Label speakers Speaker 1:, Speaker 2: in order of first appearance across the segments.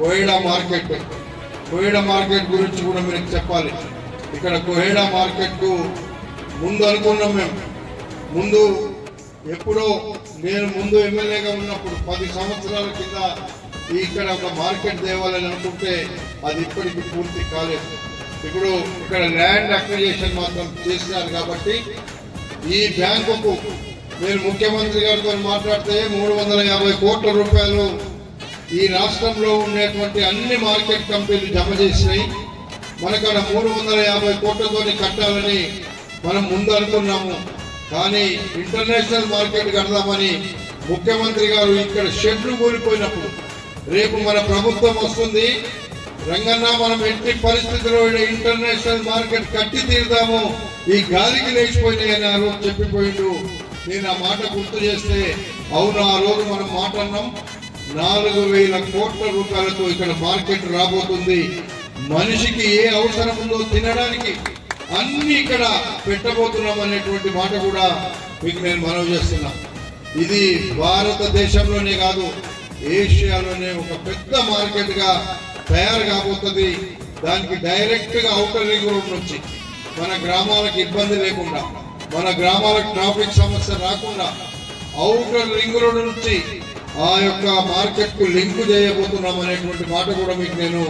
Speaker 1: Koheda market గురించి కూడా మీకు చెప్పాలి. ఇక్కడ కోహెడా మార్కెట్కు ముందు అనుకున్నాం మేము. ముందు ఎప్పుడో నేను ఎమ్మెల్యేగా ఉన్నప్పుడు 10 సంవత్సరాల కింద ఇక్కడ ఒక మార్కెట్ తేవాలని అనుకుంటే అది ఇప్పటికీ పూర్తి కాలేదు. ఇప్పుడు ఇక్కడ ల్యాండ్ అక్విజిషన్ మాత్రం చేసినారు కాబట్టి ఈ బ్యాంకుకు నేను ముఖ్యమంత్రి గారితో మాట్లాడితే 350 కోట్ల రూపాయలు ఈ రాష్ట్రంలో ఉండేటువంటి అన్ని మార్కెట్ కమిటీలు జమ చేసినాయి. మనకడ 350 కోట్లతో కట్టాలని మనం ముందు అనుకున్నాము. కానీ ఇంటర్నేషనల్ మార్కెట్ కడదామని ముఖ్యమంత్రి గారు ఇక్కడ షెడ్లు కూలిపోయినప్పుడు రేపు మన ప్రభుత్వం వస్తుంది, రంగన్న మనం ఎట్టి పరిస్థితుల్లో ఇంటర్నేషనల్ మార్కెట్ కట్టి తీరుదాము, ఈ గాలికి లేచిపోయినాయని ఆ రోజు చెప్పిపోయిండు. నేను ఆ మాట గుర్తు చేస్తే అవును, ఆ రోజు మనం మాట అన్నాం. 4,000 కోట్ల రూపాయలతో ఇక్కడ మార్కెట్ రాబోతుంది. మనిషికి ఏ అవసరం ఉందో తినడానికి అన్ని ఇక్కడ పెట్టబోతున్నాం అనేటువంటి మాట కూడా మీకు నేను మనవి చేస్తున్నా. ఇది భారతదేశంలోనే కాదు, ఏషియాలోనే ఒక పెద్ద మార్కెట్ గా తయారు కాబోతుంది. దానికి డైరెక్ట్ గా ఔటర్ రింగ్ రోడ్ నుంచి మన గ్రామాలకు ఇబ్బంది లేకుండా, మన గ్రామాలకు ట్రాఫిక్ సమస్య రాకుండా ఔటర్ రింగ్ రోడ్ నుంచి ఆ యొక్క మార్కెట్ కు లింక్ చేయబోతున్నాం అనేటువంటి మాట కూడా మీకు నేను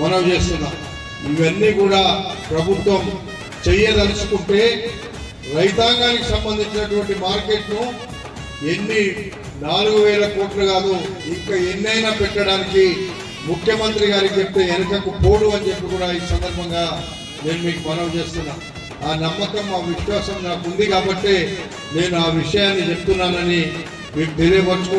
Speaker 1: మనవి చేస్తున్నా. ఇవన్నీ కూడా ప్రభుత్వం చేయదలుచుకుంటే రైతాంగానికి సంబంధించినటువంటి మార్కెట్ ను ఎన్ని 4,000 కోట్లు కాదు, ఇంకా ఎన్నైనా పెట్టడానికి ముఖ్యమంత్రి గారికి చెప్తే వెనకకు పోడు అని చెప్పి కూడా ఈ సందర్భంగా నేను మీకు మనవి చేస్తున్నా. ఆ నమ్మకం, ఆ విశ్వాసం నాకు ఉంది కాబట్టి నేను ఆ విషయాన్ని చెప్తున్నానని మీకు తెలియపరచుకుంటున్నాను.